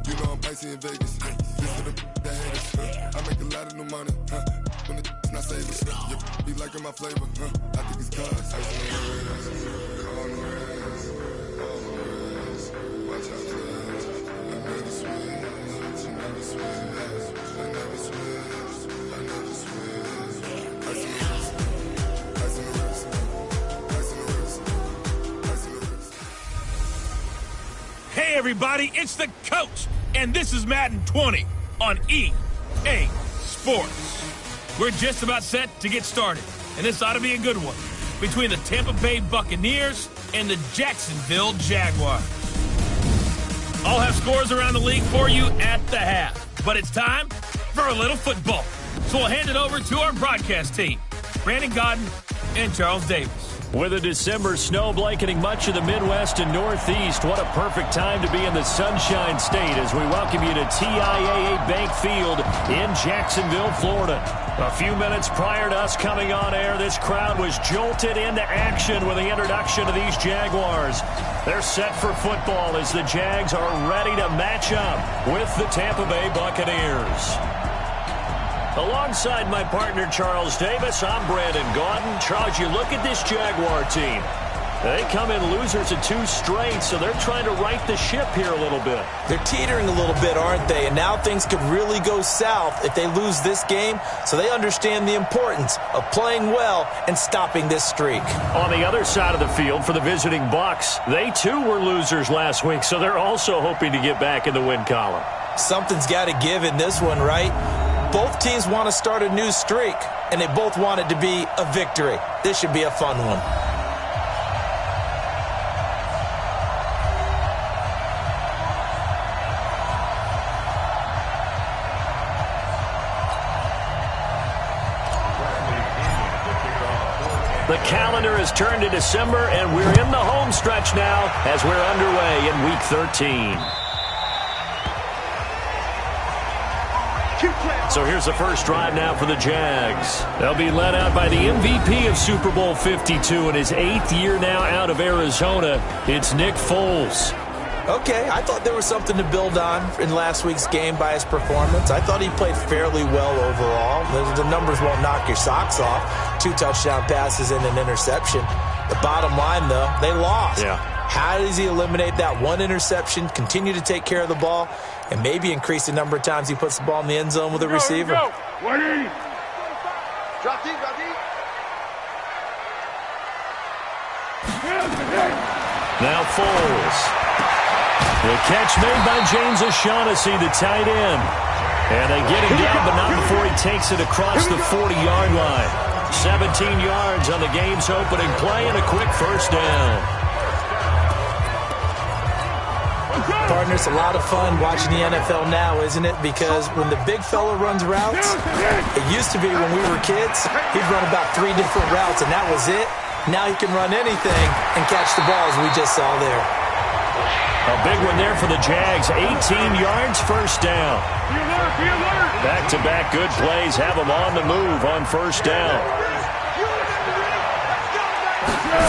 You know I'm icy in Vegas. This for the that haters. I make a lot of new money. When it's not savers. You be liking my flavor. I think it's cause. Ice in the red, ice in the red. All the reds, all the reds. Watch out for that. I never switch. I never switch. I never switch. I never switch. Ice in the wrist. Ice in the wrist. Ice in the wrist. Ice in the wrist. Hey everybody, it's the coach, and this is Madden 20 on EA Sports. We're just about set to get started, and this ought to be a good one between the Tampa Bay Buccaneers and the Jacksonville Jaguars. I'll have scores around the league for you at the half, but it's time for a little football. So we'll hand it over to our broadcast team, Brandon Godden and Charles Davis. With a December snow blanketing much of the Midwest and Northeast, what a perfect time to be in the Sunshine State as we welcome you to TIAA Bank Field in Jacksonville, Florida. A few minutes prior to us coming on air, this crowd was jolted into action with the introduction of these Jaguars. They're set for football as the Jags are ready to match up with the Tampa Bay Buccaneers. Alongside my partner, Charles Davis, I'm Brandon Godden. Charles, you look at this Jaguar team. They come in losers of 2 straight, so they're trying to right the ship here a little bit. They're teetering a little bit, aren't they? And now things could really go south if they lose this game, so they understand the importance of playing well and stopping this streak. On the other side of the field for the visiting Bucs, they too were losers last week, so they're also hoping to get back in the win column. Something's got to give in this one, right? Both teams want to start a new streak, and they both want it to be a victory. This should be a fun one. The calendar has turned to December, and we're in the home stretch now as we're underway in Week 13. So here's the first drive now for the Jags. They'll be led out by the MVP of Super Bowl 52 in his 8th year now out of Arizona. It's Nick Foles. Okay, I thought there was something to build on in last week's game by his performance. I thought he played fairly well overall. The numbers won't knock your socks off. 2 touchdown passes and an interception. The bottom line, though, they lost. Yeah. How does he eliminate that 1 interception, continue to take care of the ball, and maybe increase the number of times he puts the ball in the end zone with a receiver? Drop deep, drop deep. Now Foles. The catch made by James O'Shaughnessy, the tight end. And they get him down, but not before he takes it across the 40-yard line. 17 yards on the game's opening play and a quick first down. Partner, it's a lot of fun watching the NFL now, isn't it? Because when the big fella runs routes, it used to be when we were kids, he'd run about 3 different routes, and that was it. Now he can run anything and catch the ball, as we just saw there. A big one there for the Jags. 18 yards, first down. Back-to-back good plays have them on the move on first down.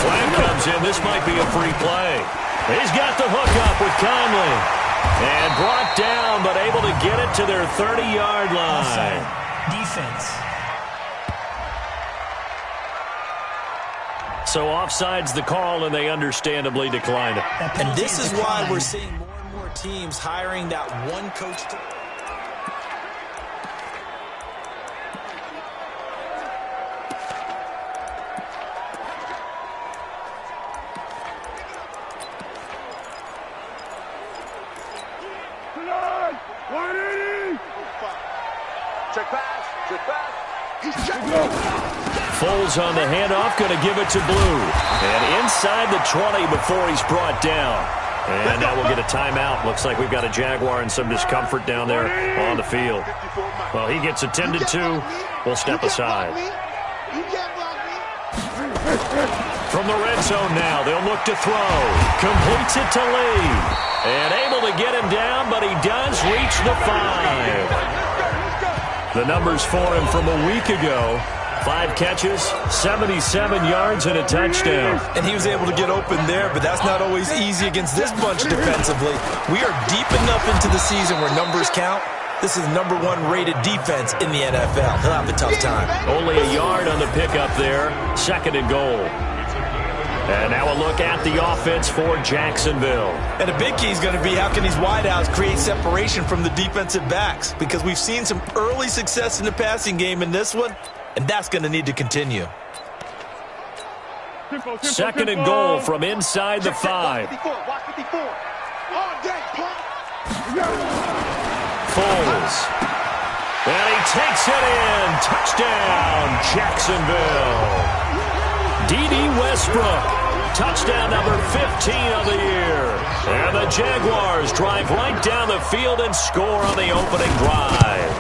Flag comes in. This might be a free play. He's got the hook up with Conley. And brought down, but able to get it to their 30-yard line. Defense. So offside's the call, and they understandably declined it. And this is why we're seeing more and more teams hiring that one coach. Check pass, check pass. He's checking. Foles on the handoff, going to give it to Blue. And inside the 20 before he's brought down. And now we'll get a timeout. Looks like we've got a Jaguar in some discomfort down there on the field. Well, he gets attended to. We'll step aside. From the red zone now, they'll look to throw. Completes it to Lee. And able to get him down, but he does reach the 5. The numbers for him from a week ago. 5 catches, 77 yards, and a touchdown. And he was able to get open there, but that's not always easy against this bunch defensively. We are deep enough into the season where numbers count. This is number 1 rated defense in the NFL. He'll have a tough time. Only a yard on the pickup there. 2nd and goal. And now a look at the offense for Jacksonville. And a big key is going to be how can these wideouts create separation from the defensive backs? Because we've seen some early success in the passing game in this one, and that's going to need to continue. 2nd and goal from inside the 5. Foles. And he takes it in. Touchdown, Jacksonville. D.D. Westbrook. Touchdown number 15 of the year. And the Jaguars drive right down the field and score on the opening drive.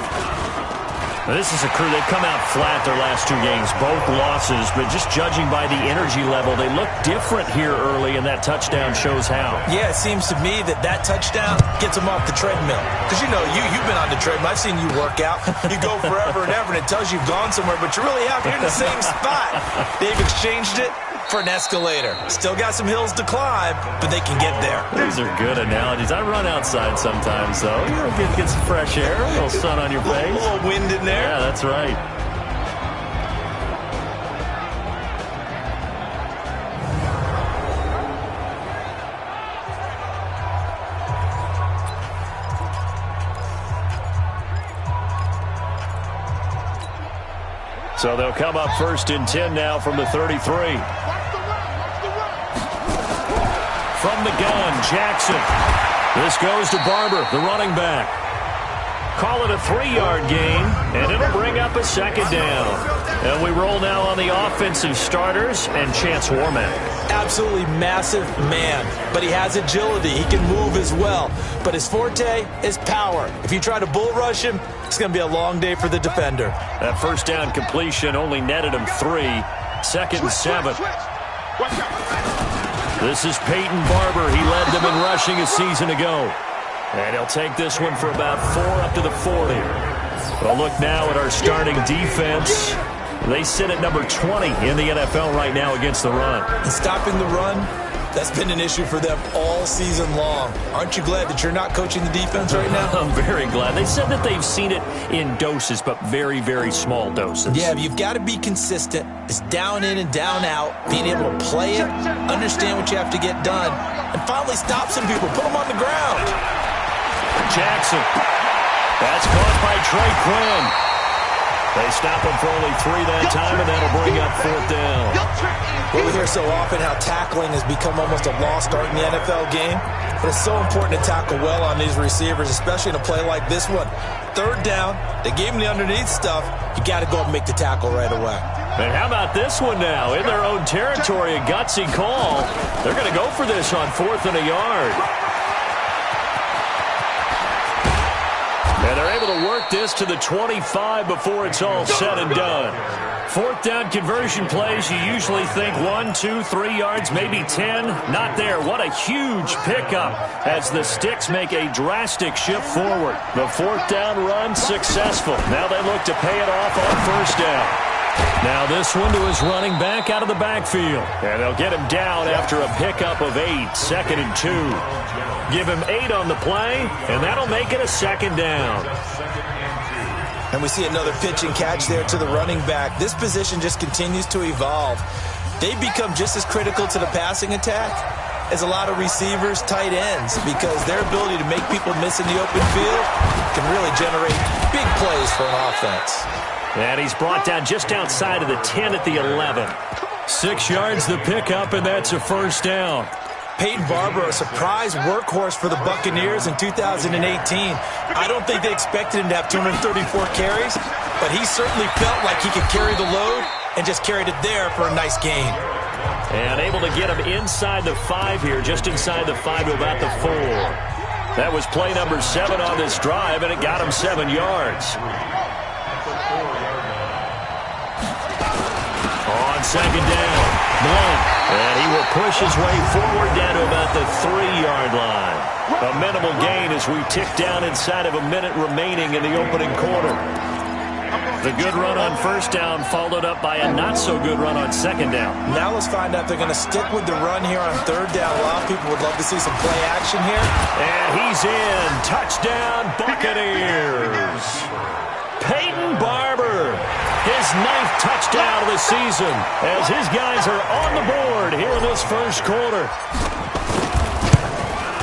Now, this is a crew, they've come out flat their last 2 games, both losses, but just judging by the energy level, they look different here early, and that touchdown shows how. Yeah, it seems to me that touchdown gets them off the treadmill. Because, you know, you've been on the treadmill. I've seen you work out. You go forever and ever, and it tells you you've gone somewhere, but you're really out here in the same spot. They've exchanged it for an escalator. Still got some hills to climb, but they can get there. These are good analogies. I run outside sometimes, though. You know, get some fresh air, a little sun on your face. A little wind in there. Yeah, that's right. So they'll come up 1st and 10 now from the 33. From the gun, Jackson. This goes to Barber, the running back. Call it a 3-yard gain, and it'll bring up a 2nd down. And we roll now on the offensive starters and Chance Warmack. Absolutely massive man, but he has agility. He can move as well. But his forte is power. If you try to bull rush him, it's going to be a long day for the defender. That 1st down completion only netted him 3. 2nd and 7. This is Peyton Barber. He led them in rushing a season ago. And he'll take this one for about 4 up to the 40. We'll look now at our starting defense. They sit at number 20 in the NFL right now against the run. And stopping the run, that's been an issue for them all season long. Aren't you glad that you're not coaching the defense right now? I'm very glad. They said that they've seen it in doses, but very, very small doses. Yeah, you've got to be consistent. It's down in and down out, being able to play it, understand what you have to get done, and finally stop some people, put them on the ground. Jackson. That's caught by Trey Quinn. They stop him for only 3 that time, and that'll bring up 4th down. Well, we hear so often how tackling has become almost a lost art in the NFL game, but it's so important to tackle well on these receivers, especially in a play like this one. 3rd down, they gave him the underneath stuff. You got to go and make the tackle right away. And how about this one now? In their own territory, a gutsy call. They're going to go for this on 4th and a yard. And they're able to work this to the 25 before it's all said and done. 4th down conversion plays, you usually think 1, 2, 3 yards, maybe 10. Not there. What a huge pickup as the Sticks make a drastic shift forward. The 4th down run successful. Now they look to pay it off on 1st down. Now this one to his running back out of the backfield. And they'll get him down after a pickup of 8, 2nd and 2. Give him 8 on the play, and that'll make it a 2nd down. And we see another pitch and catch there to the running back. This position just continues to evolve. They become just as critical to the passing attack as a lot of receivers, tight ends, because their ability to make people miss in the open field can really generate big plays for an offense. And he's brought down just outside of the 10 at the 11. 6 yards the pickup, and that's a 1st down. Peyton Barber, a surprise workhorse for the Buccaneers in 2018. I don't think they expected him to have 234 carries, but he certainly felt like he could carry the load and just carried it there for a nice gain. And able to get him inside the 5 here, just inside the 5 to about the 4. That was play number 7 on this drive, and it got him 7 yards. On 2nd down, Blunt. And he will push his way forward down to about the 3-yard line. A minimal gain as we tick down inside of a minute remaining in the opening quarter. The good run on first down followed up by a not-so-good run on second down. Now let's find out if they're going to stick with the run here on third down. A lot of people would love to see some play action here. And he's in. Touchdown, Buccaneers. Peyton Barber, his 9th touchdown of the season, as his guys are on the board here in this first quarter.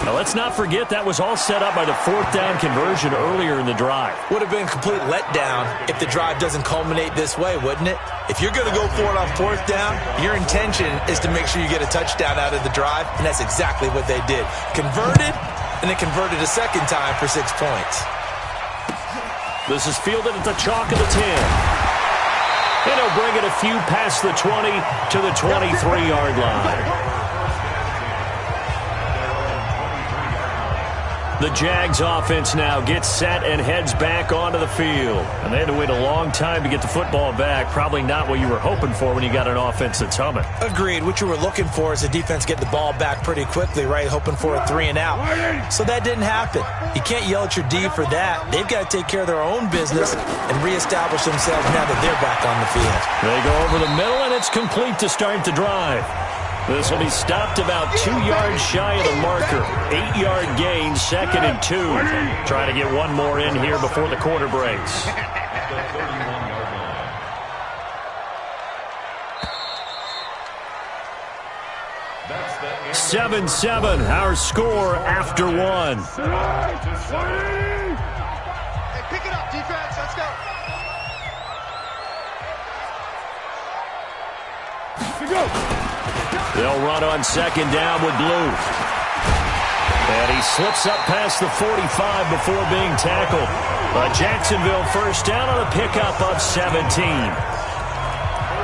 Now, let's not forget that was all set up by the 4th down conversion earlier in the drive. Would have been a complete letdown if the drive doesn't culminate this way, wouldn't it? If you're going to go for it on 4th down, your intention is to make sure you get a touchdown out of the drive, and that's exactly what they did. Converted, and then converted a second time for 6 points. This is fielded at the chalk of the 10. And he'll bring it a few past the 20 to the 23-yard line. The Jags offense now gets set and heads back onto the field. And they had to wait a long time to get the football back. Probably not what you were hoping for when you got an offense that's humming. Agreed. What you were looking for is the defense get the ball back pretty quickly, right? Hoping for a 3 and out. So that didn't happen. You can't yell at your D for that. They've got to take care of their own business and reestablish themselves now that they're back on the field. They go over the middle, and it's complete to start the drive. This will be stopped about 2 yards shy of the marker. 8-yard gain, 2nd and 2. Trying to get one more in here before the quarter breaks. Seven, our score after one. Hey, pick it up, defense. Let's go. They'll run on second down with Blue. And he slips up past the 45 before being tackled. Jacksonville first down on a pickup of 17.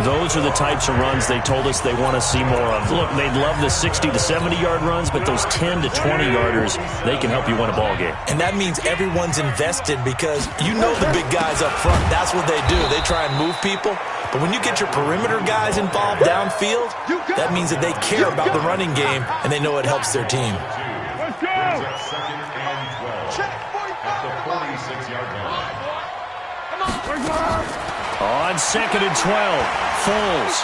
Those are the types of runs they told us they want to see more of. Look, they'd love the 60 to 70-yard runs, but those 10 to 20-yarders, they can help you win a ball game. And that means everyone's invested because you know the big guys up front. That's what they do. They try and move people. But when you get your perimeter guys involved downfield, that means that they care about the running game and they know it helps their team. Let's go. Check 45 at the 46-yard line. Come on. On second and 12, Foles.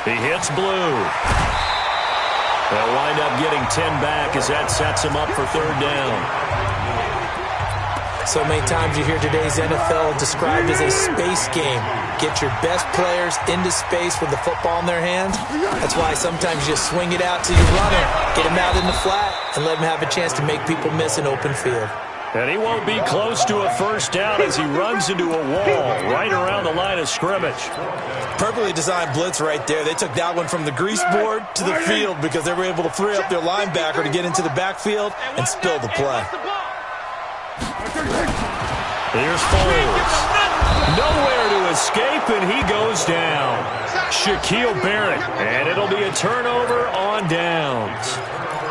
He hits Blue. They'll wind up getting 10 back as that sets him up for third down. So many times you hear today's NFL described as a space game. Get your best players into space with the football in their hands. That's why sometimes you just swing it out till you run it, get them out in the flat, and let them have a chance to make people miss an open field. And he won't be close to a first down as he runs into a wall right around the line of scrimmage. Perfectly designed blitz right there. They took that one from the grease board to the field because they were able to free up their linebacker to get into the backfield and spill the play. Here's Foles. Nowhere to escape, and he goes down. Shaquille Barrett, and it'll be a turnover on downs.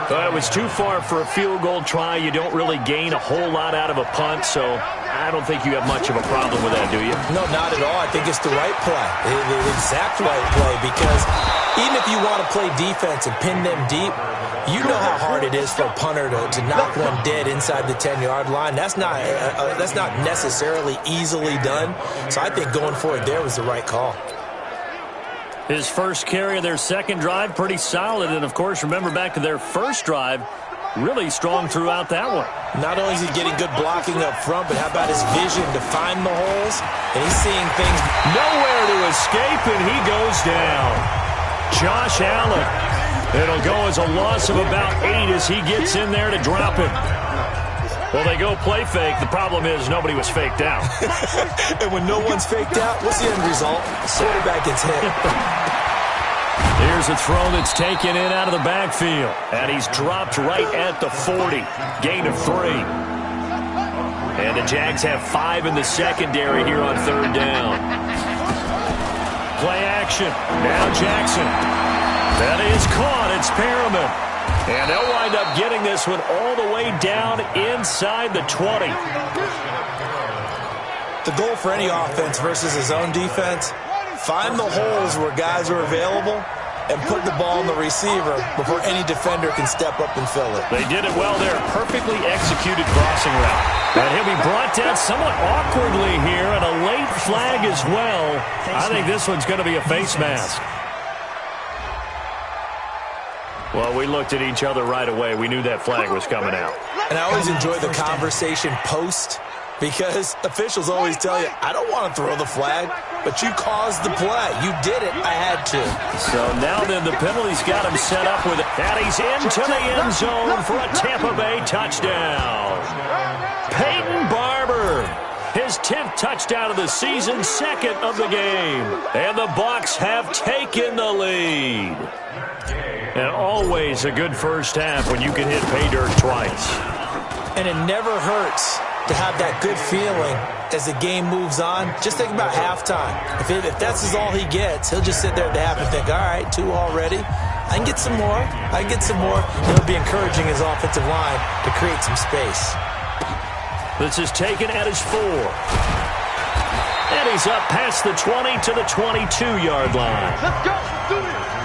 It was too far for a field goal try. You don't really gain a whole lot out of a punt, so I don't think you have much of a problem with that, do you? No, not at all. I think it's the right play, the exact right play, because even if you want to play defense and pin them deep, you know how hard it is for a punter to knock one dead inside the 10-yard line. That's not necessarily easily done, so I think going for it there was the right call. His first carry of their second drive, pretty solid. And, of course, remember back to their first drive, really strong throughout that one. Not only is he getting good blocking up front, but how about his vision to find the holes? And he's seeing things. Nowhere to escape, and he goes down. Josh Allen. It'll go as a loss of about 8 as he gets in there to drop it. Well, they go play fake. The problem is nobody was faked out. And when no one's faked out, what's the end result? Quarterback gets hit. Here's a throw that's taken in out of the backfield. And he's dropped right at the 40. Gain of 3. And the Jags have 5 in the secondary here on third down. Play action. Now Jackson. That is caught. It's Perriman. And they'll wind up getting this one all the way down inside the 20. The goal for any offense versus his own defense, find the holes where guys are available and put the ball on the receiver before any defender can step up and fill it. They did it well there. Perfectly executed crossing route. And he'll be brought down somewhat awkwardly here, and a late flag as well. I think this one's going to be a face mask. Well, we looked at each other right away. We knew that flag was coming out. And I always enjoy the conversation post, because officials always tell you, I don't want to throw the flag, but you caused the play. You did it. I had to. So now then the penalty's got him set up with it. And he's into the end zone for a Tampa Bay touchdown. Peyton Barber, his 10th touchdown of the season, 2nd of the game. And the Bucs have taken the lead. And always a good first half when you can hit pay dirt twice. And it never hurts to have that good feeling as the game moves on. Just think about halftime. If that's all he gets, he'll just sit there at the half and think, all right, 2 already. I can get some more. I can get some more. And he'll be encouraging his offensive line to create some space. This is taken at his 4. And he's up past the 20 to the 22-yard line. Let's go. Do it.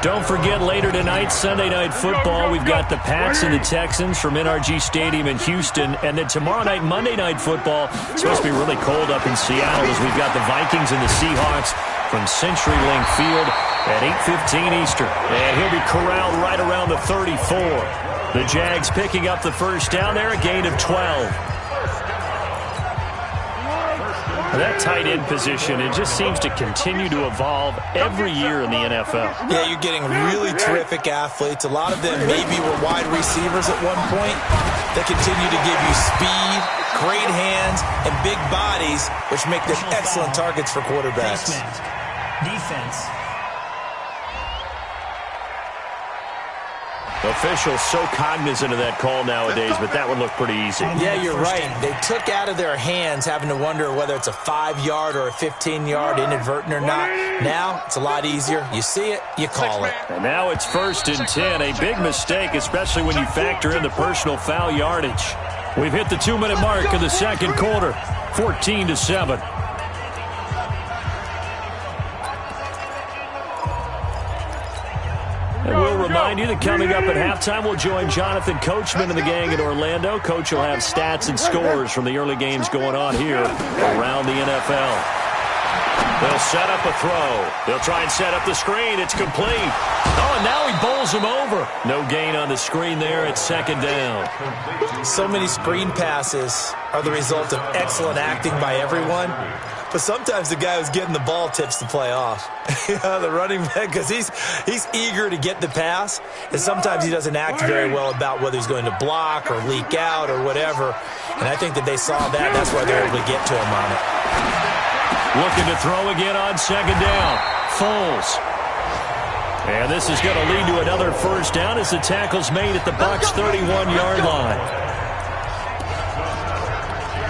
Don't forget, later tonight, Sunday Night Football, we've got the Pats and the Texans from NRG Stadium in Houston. And then tomorrow night, Monday Night Football, it's supposed to be really cold up in Seattle as we've got the Vikings and the Seahawks from CenturyLink Field at 8:15 Eastern. And he'll be corralled right around the 34. The Jags picking up the first down there, a gain of 12. That tight end position, it just seems to continue to evolve every year in the NFL. Yeah, you're getting really terrific athletes. A lot of them maybe were wide receivers at one point. They continue to give you speed, great hands, and big bodies, which make them excellent targets for quarterbacks. Defense. Officials so cognizant of that call nowadays, but that one looked pretty easy. Yeah, you're right. They took out of their hands having to wonder whether it's a 5-yard or a 15-yard, inadvertent or not. Now, it's a lot easier. You see it, you call it. And now it's 1st and 10. A big mistake, especially when you factor in the personal foul yardage. We've hit the 2-minute mark of the second quarter, 14-7. And we'll remind you that coming up at halftime, we'll join Jonathan Coachman and the gang in Orlando. Coach will have stats and scores from the early games going on here around the NFL. They'll set up a throw. They'll try and set up the screen. It's complete. Oh, and now he bowls him over. No gain on the screen there. It's 2nd down. So many screen passes are the result of excellent acting by everyone. But sometimes the guy who's getting the ball tips the play off. The running back, because he's eager to get the pass, and sometimes he doesn't act very well about whether he's going to block or leak out or whatever. And I think that they saw that. That's why they're able to get to him on it. Looking to throw again on 2nd down. Foles. And this is going to lead to another first down as the tackle's made at the Bucs' 31-yard line.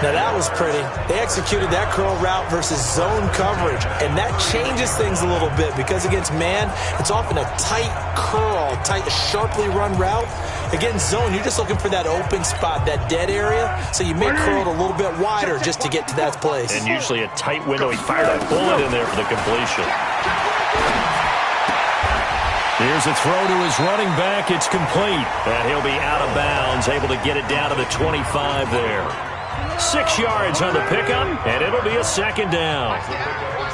Now that was pretty. They executed that curl route versus zone coverage, and that changes things a little bit because against man, it's often a tight curl, tight, sharply run route. Against zone, you're just looking for that open spot, that dead area, so you may curl it a little bit wider just to get to that place. And usually a tight window. He fired a bullet in there for the completion. Here's a throw to his running back. It's complete. And he'll be out of bounds, able to get it down to the 25 there. 6 yards on the pickup, and it'll be a 2nd down.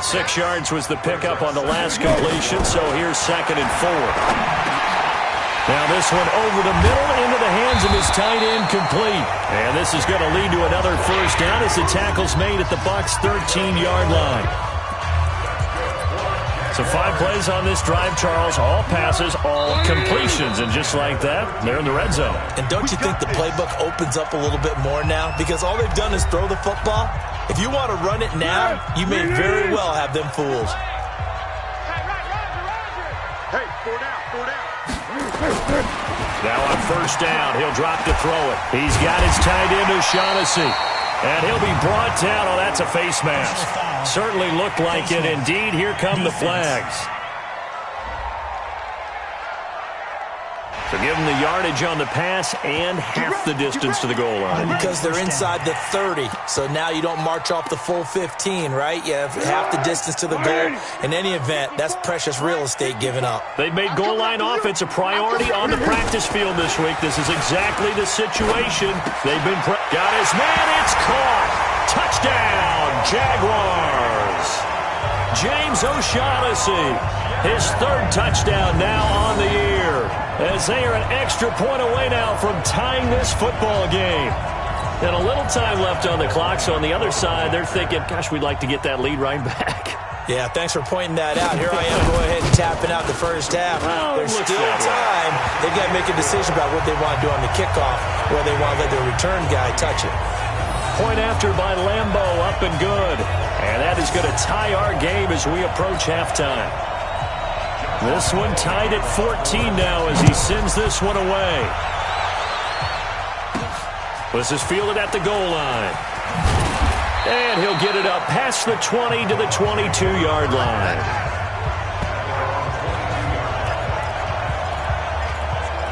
6 yards was the pickup on the last completion, so here's 2nd and 4. Now this one over the middle into the hands of his tight end, complete. And this is going to lead to another first down as the tackle's made at the Bucs' 13-yard line. So 5 plays on this drive, Charles. All passes, all completions. And just like that, they're in the red zone. And don't you think the playbook opens up a little bit more now? Because all they've done is throw the football. If you want to run it now, you may very well have them fooled. Hey, 4 down. Now on first down, he'll drop to throw it. He's got his tight end, O'Shaughnessy. And he'll be brought down. Oh, that's a face mask. Certainly looked like it. Indeed, here come the flags. So give them the yardage on the pass and half the distance to the goal line. Because they're inside the 30, so now you don't march off the full 15, right? You have half the distance to the goal. In any event, that's precious real estate given up. They've made goal line offense a priority on the practice field this week. This is exactly the situation. They've been got his man. It's caught. Touchdown, Jaguars. James O'Shaughnessy, his third touchdown now on the year, as they are an extra point away now from tying this football game. And a little time left on the clock, so on the other side, they're thinking, gosh, we'd like to get that lead right back. Yeah, thanks for pointing that out. Here I am going ahead and tapping out the first half. There's still time. They've got to make a decision about what they want to do on the kickoff, where they want to let their return guy touch it. Point after by Lambo, up and good. And that is going to tie our game as we approach halftime. This one tied at 14 now as he sends this one away. This is fielded at the goal line. And he'll get it up past the 20 to the 22-yard line.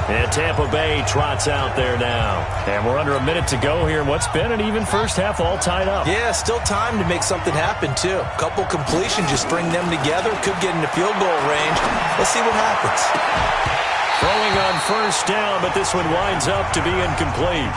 And Tampa Bay trots out there now. And we're under a minute to go here. What's been an even first half all tied up. Yeah, still time to make something happen, too. A couple completions, just string them together. Could get into field goal range. Let's see what happens. Throwing on first down, but this one winds up to be incomplete.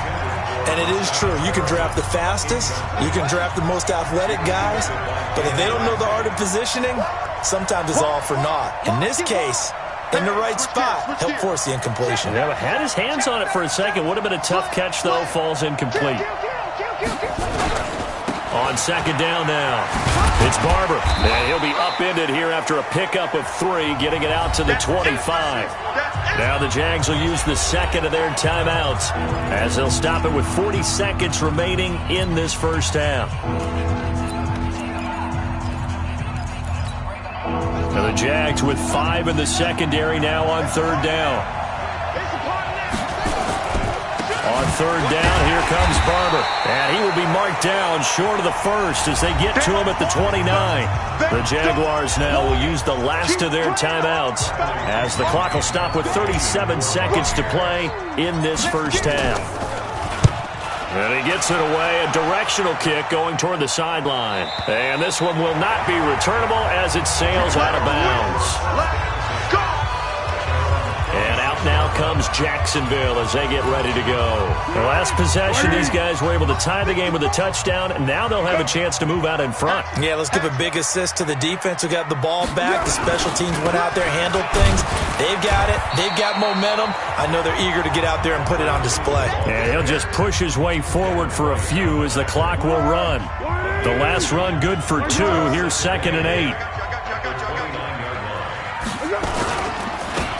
And it is true. You can draft the fastest. You can draft the most athletic guys. But if they don't know the art of positioning, sometimes it's all for naught. In this case, in the right spot, he'll force the incompletion. Yeah, had his hands on it for a second. Would have been a tough catch, though. Falls incomplete. On second down now, it's Barber. And he'll be upended here after a pickup of 3, getting it out to the 25. Now the Jags will use the second of their timeouts as they'll stop it with 40 seconds remaining in this first half. Now the Jags with 5 in the secondary now on third down. On third down, here comes Barber. And he will be marked down short of the first as they get to him at the 29. The Jaguars now will use the last of their timeouts as the clock will stop with 37 seconds to play in this first half. And he gets it away, a directional kick going toward the sideline. And this one will not be returnable as it sails out of bounds. And out now comes Jacksonville as they get ready to go. The last possession, these guys were able to tie the game with a touchdown, and now they'll have a chance to move out in front. Yeah, let's give a big assist to the defense who got the ball back. The special teams went out there, handled things. They've got it. They've got momentum. I know they're eager to get out there and put it on display. And he'll just push his way forward for a few as the clock will run. The last run good for 2. Here's 2nd and 8.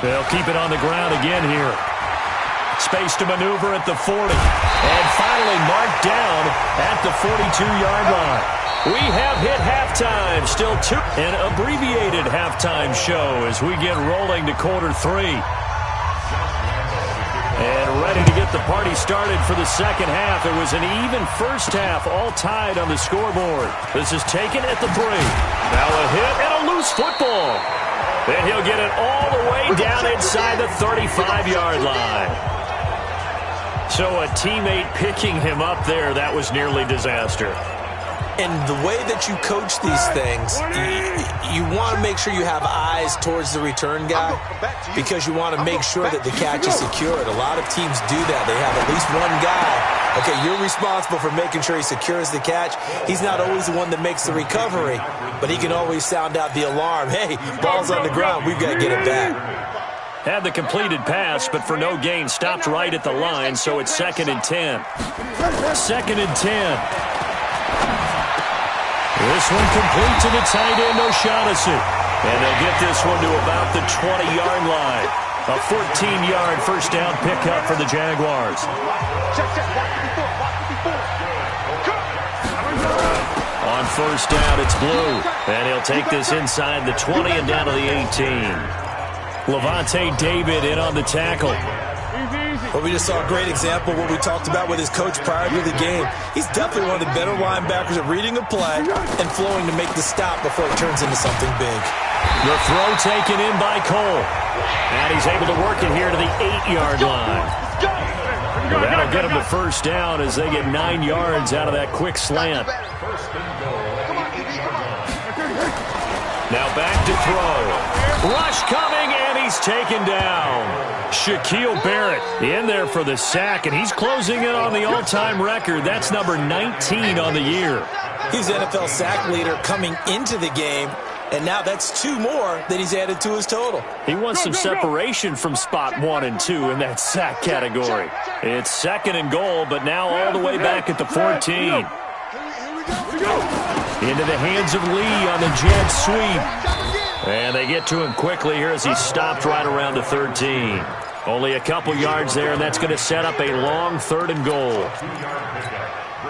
They'll keep it on the ground again here. Space to maneuver at the 40. And finally marked down at the 42-yard line. We have hit halftime. Still 2. An abbreviated halftime show as we get rolling to quarter 3. And ready to get the party started for the second half. It was an even first half, all tied on the scoreboard. This is taken at the 3. Now a hit and a loose football. And he'll get it all the way down inside the 35-yard line. So a teammate picking him up there, that was nearly disaster. And the way that you coach these things, you want to make sure you have eyes towards the return guy because you want to make sure that the catch is secured. A lot of teams do that. They have at least one guy. Okay, you're responsible for making sure he secures the catch. He's not always the one that makes the recovery, but he can always sound out the alarm. Hey, ball's on the ground. We've got to get it back. Had the completed pass, but for no gain, stopped right at the line, so it's 2nd and 10. 2nd and 10. This one complete to the tight end, O'Shaughnessy. And they'll get this one to about the 20-yard line. A 14-yard first down pickup for the Jaguars. On first down, it's Blue. And he'll take this inside the 20 and down to the 18. Levante David in on the tackle. Well, we just saw a great example of what we talked about with his coach prior to the game. He's definitely one of the better linebackers at reading a play and flowing to make the stop before it turns into something big. The throw taken in by Cole. And he's able to work it here to the 8-yard line. That'll get him the first down as they get 9 yards out of that quick slant. Now back to throw. Rush coming, and he's taken down. Shaquille Barrett in there for the sack, and he's closing in on the all-time record. That's number 19 on the year. He's NFL sack leader coming into the game, and now that's 2 more that he's added to his total. He wants some separation from spot 1 and 2 in that sack category. It's 2nd and goal, but now all the way back at the 14. Into the hands of Lee on the jet sweep. And they get to him quickly here as he stopped right around the 13. Only a couple yards there, and that's going to set up a long 3rd and goal.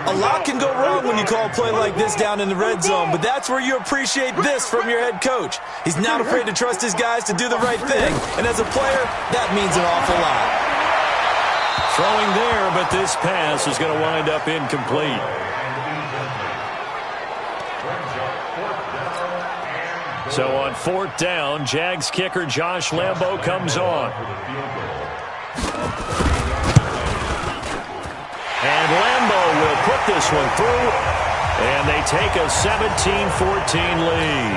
A lot can go wrong when you call a play like this down in the red zone, but that's where you appreciate this from your head coach. He's not afraid to trust his guys to do the right thing, and as a player, that means an awful lot. Throwing there, but this pass is going to wind up incomplete. So on 4th down, Jags kicker Josh Lambo comes on. And Lambo will put this one through, and they take a 17-14 lead.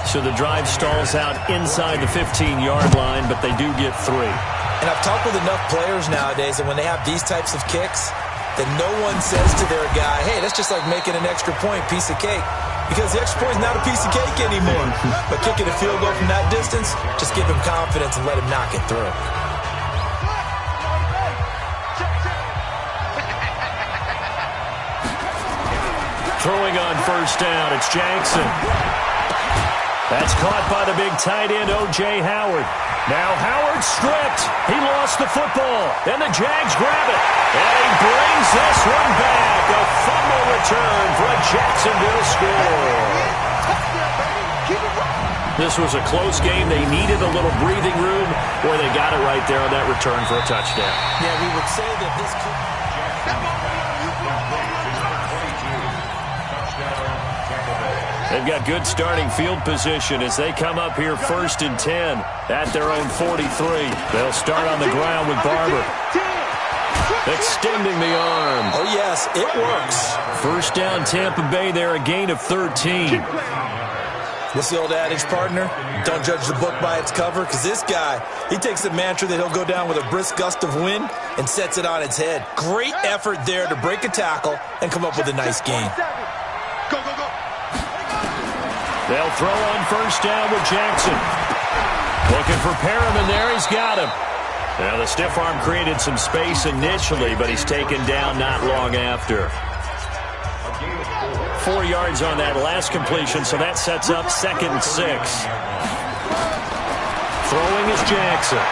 So the drive stalls out inside the 15-yard line, but they do get 3. And I've talked with enough players nowadays that when they have these types of kicks, that no one says to their guy, hey, that's just like making an extra point, piece of cake. Because the extra point is not a piece of cake anymore. But kicking a field goal from that distance, just give him confidence and let him knock it through. Throwing on 1st down, it's Jackson. That's caught by the big tight end, O.J. Howard. Now Howard stripped. He lost the football, and the Jags grab it. And he brings this one back. A fumble return for a Jacksonville score. This was a close game. They needed a little breathing room, where they got it right there on that return for a touchdown. Yeah, we would say that this could... They've got good starting field position as they come up here 1st and 10 at their own 43. They'll start on the ground with Barber. Extending the arm. Oh, yes, it works. 1st down, Tampa Bay there, a gain of 13. What's the old adage, partner? Don't judge the book by its cover, because this guy, he takes the mantra that he'll go down with a brisk gust of wind and sets it on its head. Great effort there to break a tackle and come up with a nice gain. They'll throw on 1st down with Jackson. Looking for Perriman there. He's got him. Now, the stiff arm created some space initially, but he's taken down not long after. 4 yards on that last completion, so that sets up 2nd and 6. Throwing is Jackson.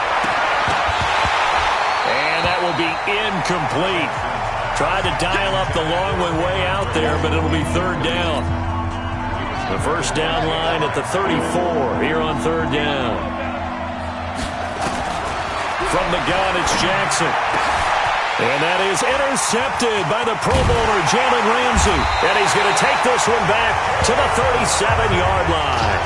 And that will be incomplete. Tried to dial up the long way out there, but it'll be 3rd down. The 1st down line at the 34 here on 3rd down. From the gun, it's Jackson. And that is intercepted by the Pro Bowler, Jalen Ramsey. And he's going to take this one back to the 37-yard line.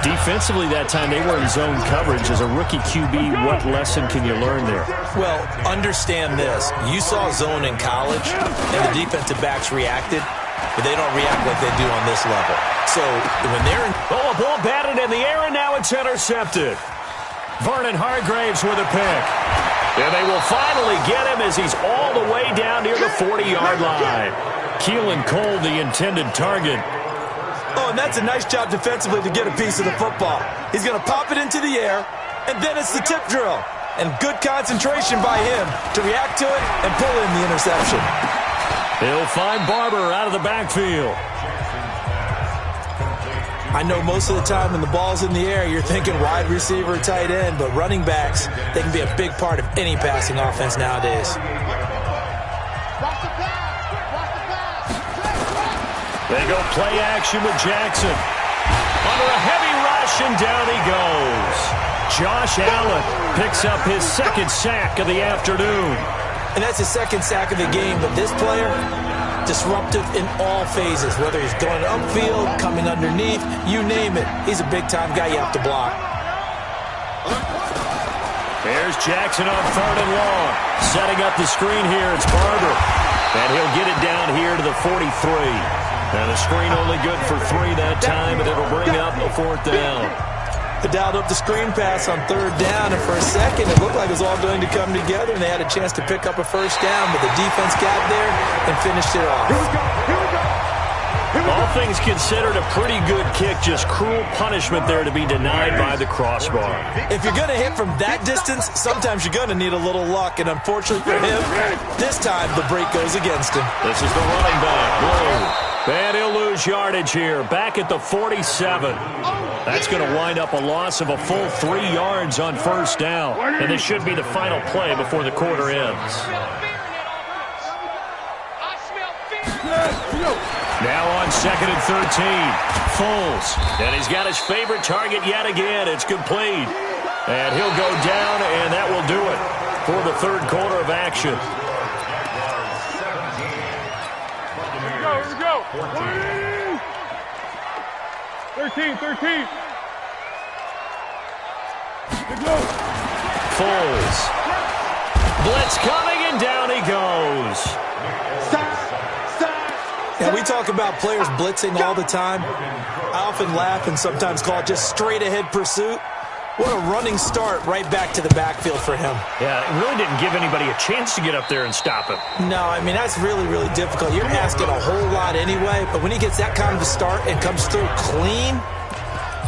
Defensively that time, they were in zone coverage. As a rookie QB, what lesson can you learn there? Well, understand this. You saw zone in college, and the defensive backs reacted, but they don't react like they do on this level. So when they're in... Oh, a ball batted in the air, and now it's intercepted. Vernon Hargraves with a pick. And they will finally get him as he's all the way down near the 40-yard line. Keelan Cole, the intended target. Oh, and that's a nice job defensively to get a piece of the football. He's going to pop it into the air, and then it's the tip drill. And good concentration by him to react to it and pull in the interception. He'll find Barber out of the backfield. I know most of the time when the ball's in the air, you're thinking wide receiver, tight end, but running backs, they can be a big part of any passing offense nowadays. They go play action with Jackson. Under a heavy rush, and down he goes. Josh Allen picks up his 2nd sack of the afternoon. And that's his 2nd sack of the game, but this player disruptive in all phases, whether he's going upfield, coming underneath, you name it. He's a big-time guy you have to block. There's Jackson on 3rd and long. Setting up the screen here, it's Barber. And he'll get it down here to the 43. And the screen only good for 3 that time, and it'll bring up a 4th down. They dialed up the screen pass on 3rd down, and for a second it looked like it was all going to come together, and they had a chance to pick up a 1st down, but the defense got there and finished it off. Here we go. Here we go. All things considered, a pretty good kick, just cruel punishment there to be denied by the crossbar. If you're going to hit from that distance, sometimes you're going to need a little luck, and unfortunately for him, this time the break goes against him. This is the running back, Blue. And he'll lose yardage here, back at the 47. That's going to wind up a loss of a full 3 yards on 1st down, and this should be the final play before the quarter ends. Now on 2nd and 13, Foles. And he's got his favorite target yet again. It's complete. And he'll go down, and that will do it for the 3rd quarter of action. Here we go. 13. Foles. Blitz coming, and down he goes. Yeah, we talk about players blitzing all the time. I often laugh and sometimes call it just straight-ahead pursuit. What a running start right back to the backfield for him. Yeah, it really didn't give anybody a chance to get up there and stop him. No, I mean, that's really, really difficult. You're asking a whole lot anyway, but when he gets that kind of a start and comes through clean,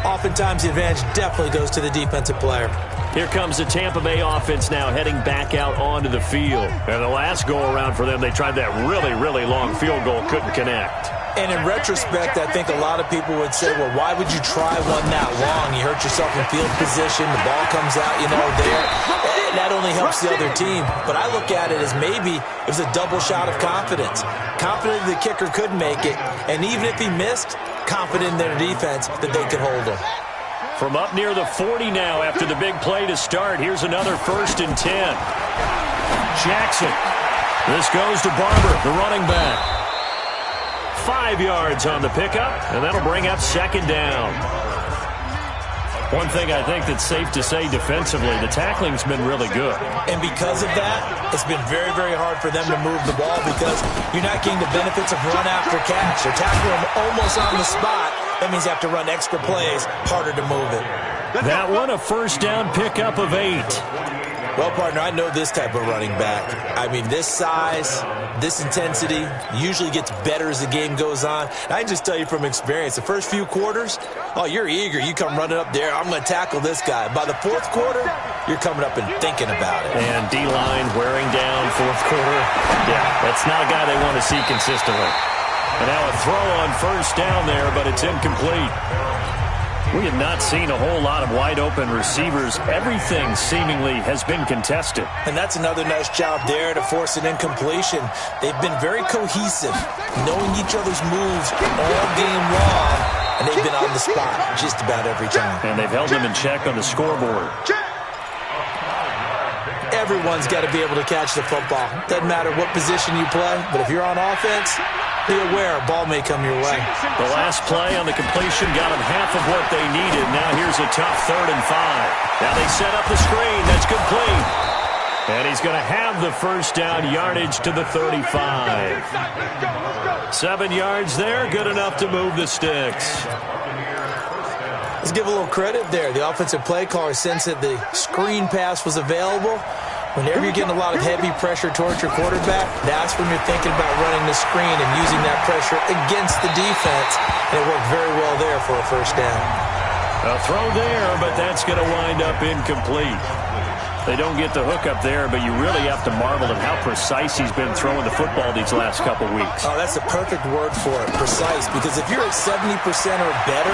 oftentimes the advantage definitely goes to the defensive player. Here comes the Tampa Bay offense now heading back out onto the field. And the last go-around for them, they tried that really, really long field goal, couldn't connect. And in retrospect, I think a lot of people would say, well, why would you try one that long? You hurt yourself in field position, the ball comes out, there. That only helps the other team. But I look at it as maybe it was a double shot of confidence. Confident the kicker could make it, and even if he missed, confident in their defense that they could hold him. From up near the 40 now after the big play to start, here's another 1st and 10. Jackson. This goes to Barber, the running back. 5 yards on the pickup, and that'll bring up 2nd down. One thing I think that's safe to say defensively, the tackling's been really good. And because of that, it's been very, very hard for them to move the ball because you're not getting the benefits of run after catch. They're tackling them almost on the spot. That means you have to run extra plays, harder to move it. That one, a 1st down pickup of 8. Well, partner, I know this type of running back. I mean, this size, this intensity usually gets better as the game goes on. And I can just tell you from experience, the first few quarters, oh, you're eager. You come running up there, I'm going to tackle this guy. By the 4th quarter, you're coming up and thinking about it. And D-line wearing down 4th quarter. Yeah, that's not a guy they want to see consistently. And now a throw on 1st down there, but it's incomplete. We have not seen a whole lot of wide-open receivers. Everything seemingly has been contested. And that's another nice job there to force an incompletion. They've been very cohesive, knowing each other's moves all game long, and they've been on the spot just about every time. And they've held them in check on the scoreboard. Everyone's got to be able to catch the football. Doesn't matter what position you play, but if you're on offense, be aware a ball may come your way. The last play on the completion got them half of what they needed. Now here's a tough 3rd and 5. Now they set up the screen. That's complete. And he's going to have the 1st down yardage to the 35. 7 yards there, good enough to move the sticks. Let's give a little credit there. The offensive play caller sensed that the screen pass was available. Whenever you're getting a lot of heavy pressure towards your quarterback, that's when you're thinking about running the screen and using that pressure against the defense. And it worked very well there for a 1st down. A throw there, but that's going to wind up incomplete. They don't get the hook up there, but you really have to marvel at how precise he's been throwing the football these last couple weeks. Oh, that's the perfect word for it, precise. Because if you're at 70% or better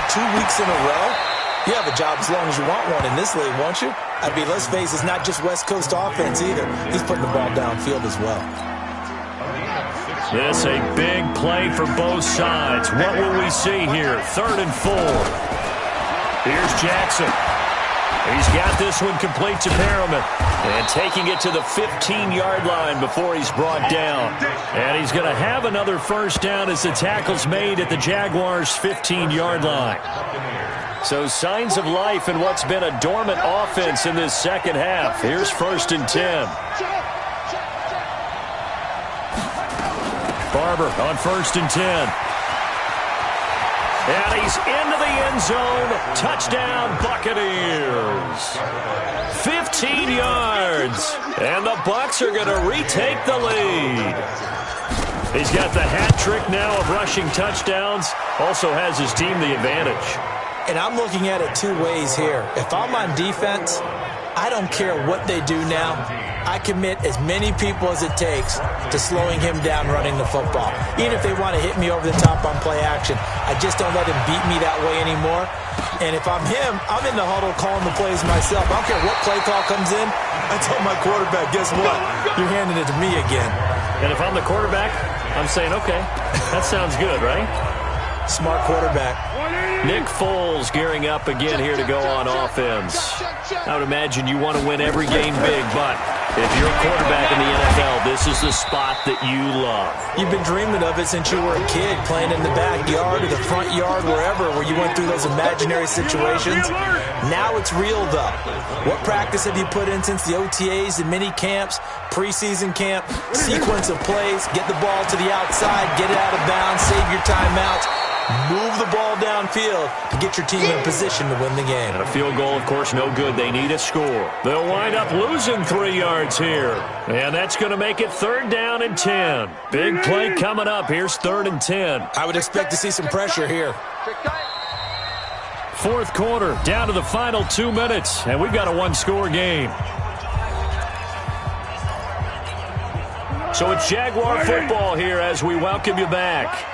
2 weeks in a row, you have a job as long as you want one in this league, won't you? I mean, let's face it, it's not just West Coast offense either. He's putting the ball downfield as well. This a big play for both sides. What will we see here? 3rd and 4. Here's Jackson. He's got this one complete to Perriman. And taking it to the 15-yard line before he's brought down. And he's going to have another first down as the tackle's made at the Jaguars' 15-yard line. So signs of life in what's been a dormant offense in this second half. Here's 1st and 10. Barber on 1st and 10. And he's into the end zone. Touchdown, Buccaneers. 15 yards. And the Bucs are going to retake the lead. He's got the hat trick now of rushing touchdowns. Also has his team the advantage. And I'm looking at it two ways here. If I'm on defense, I don't care what they do now. I commit as many people as it takes to slowing him down running the football. Even if they want to hit me over the top on play action, I just don't let him beat me that way anymore. And if I'm him, I'm in the huddle calling the plays myself. I don't care what play call comes in. I tell my quarterback, guess what? You're handing it to me again. And if I'm the quarterback, I'm saying, okay, that sounds good, right? Smart quarterback. Nick Foles gearing up again here to go on offense. I would imagine you want to win every game big, but if you're a quarterback in the NFL, this is the spot that you love. You've been dreaming of it since you were a kid, playing in the backyard or the front yard, wherever, where you went through those imaginary situations. Now it's real, though. What practice have you put in since the OTAs and mini camps, preseason camp, sequence of plays, get the ball to the outside, get it out of bounds, save your timeouts, move the ball downfield to get your team in position to win the game. And a field goal, of course, no good. They need a score. They'll wind up losing 3 yards here. And that's going to make it 3rd down and 10. Big play coming up. Here's 3rd and 10. I would expect to see some pressure here. 4th quarter, down to the final 2 minutes. And we've got a 1-score game. So it's Jaguar football here as we welcome you back.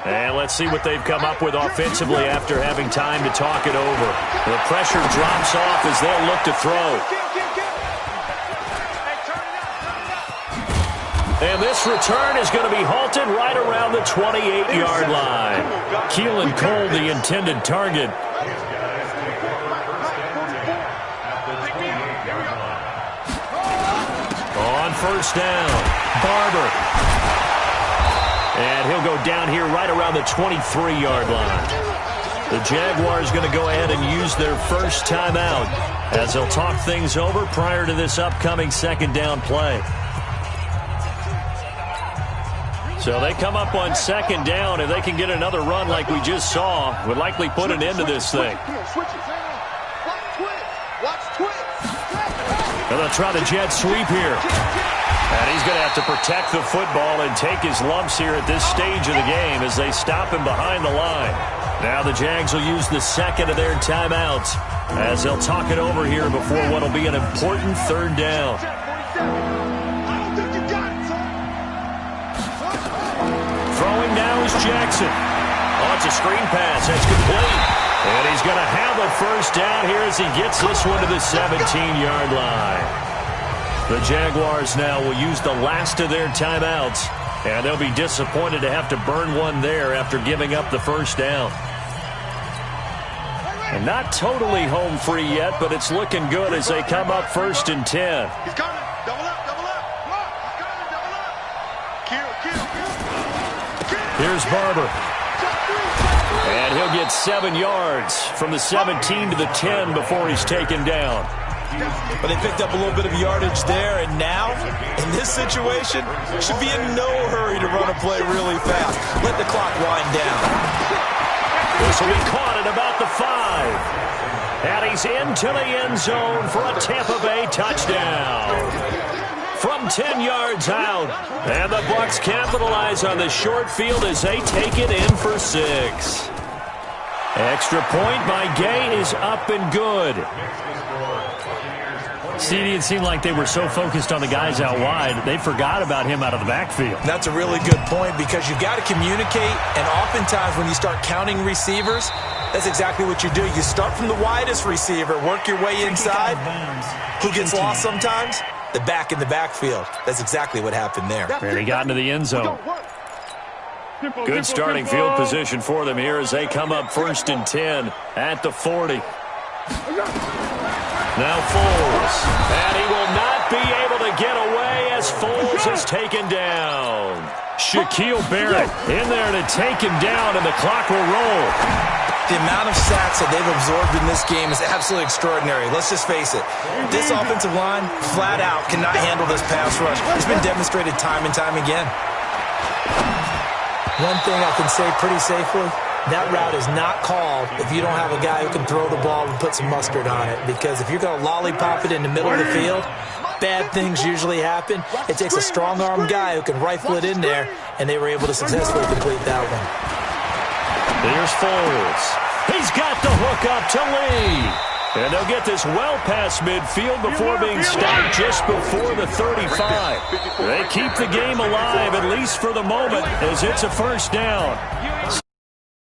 And let's see what they've come up with offensively after having time to talk it over. The pressure drops off as they'll look to throw. And this return is going to be halted right around the 28-yard line. Keelan Cole, the intended target. On 1st down, Barber. And he'll go down here right around the 23-yard line. The Jaguars going to go ahead and use their first timeout as they'll talk things over prior to this upcoming 2nd down play. So they come up on 2nd down. If they can get another run like we just saw, would likely put an end to this thing. And they'll try the jet sweep here. And he's going to have to protect the football and take his lumps here at this stage of the game as they stop him behind the line. Now the Jags will use the 2nd of their timeouts as they'll talk it over here before what will be an important 3rd down. Throwing now is Jackson. Oh, it's a screen pass. That's complete. And he's going to have a first down here as he gets this one to the 17-yard line. The Jaguars now will use the last of their timeouts, and they'll be disappointed to have to burn one there after giving up the first down. And not totally home free yet, but it's looking good as they come up 1st and 10. He's coming. Double up. Come on. He's coming. Double up. Kill. Here's Barber. And he'll get 7 yards from the 17 to the 10 before he's taken down. But they picked up a little bit of yardage there, and now, in this situation, should be in no hurry to run a play really fast. Let the clock wind down. This will be caught at about the 5. And he's into the end zone for a Tampa Bay touchdown. From 10 yards out. And the Bucs capitalize on the short field as they take it in for 6. Extra point by Gay is up and good. CD, it seemed like they were so focused on the guys out wide, they forgot about him out of the backfield. That's a really good point because you've got to communicate, and oftentimes when you start counting receivers, that's exactly what you do. You start from the widest receiver, work your way inside. Who gets lost sometimes? The back in the backfield. That's exactly what happened there. And he got into the end zone. Good starting field position for them here as they come up 1st and 10 at the 40. Now Foles. And he will not be able to get away as Foles is taken down. Shaquille Barrett in there to take him down, and the clock will roll. The amount of sacks that they've absorbed in this game is absolutely extraordinary. Let's just face it. This offensive line, flat out, cannot handle this pass rush. It's been demonstrated time and time again. One thing I can say pretty safely, that route is not called if you don't have a guy who can throw the ball and put some mustard on it. Because if you're going to lollipop it in the middle of the field, bad things usually happen. It takes a strong-arm guy who can rifle it in there, and they were able to successfully complete that one. Here's Foles. He's got the hook up to Lee. And they'll get this well past midfield before being stopped just before the 35. They keep the game alive, at least for the moment, as it's a first down.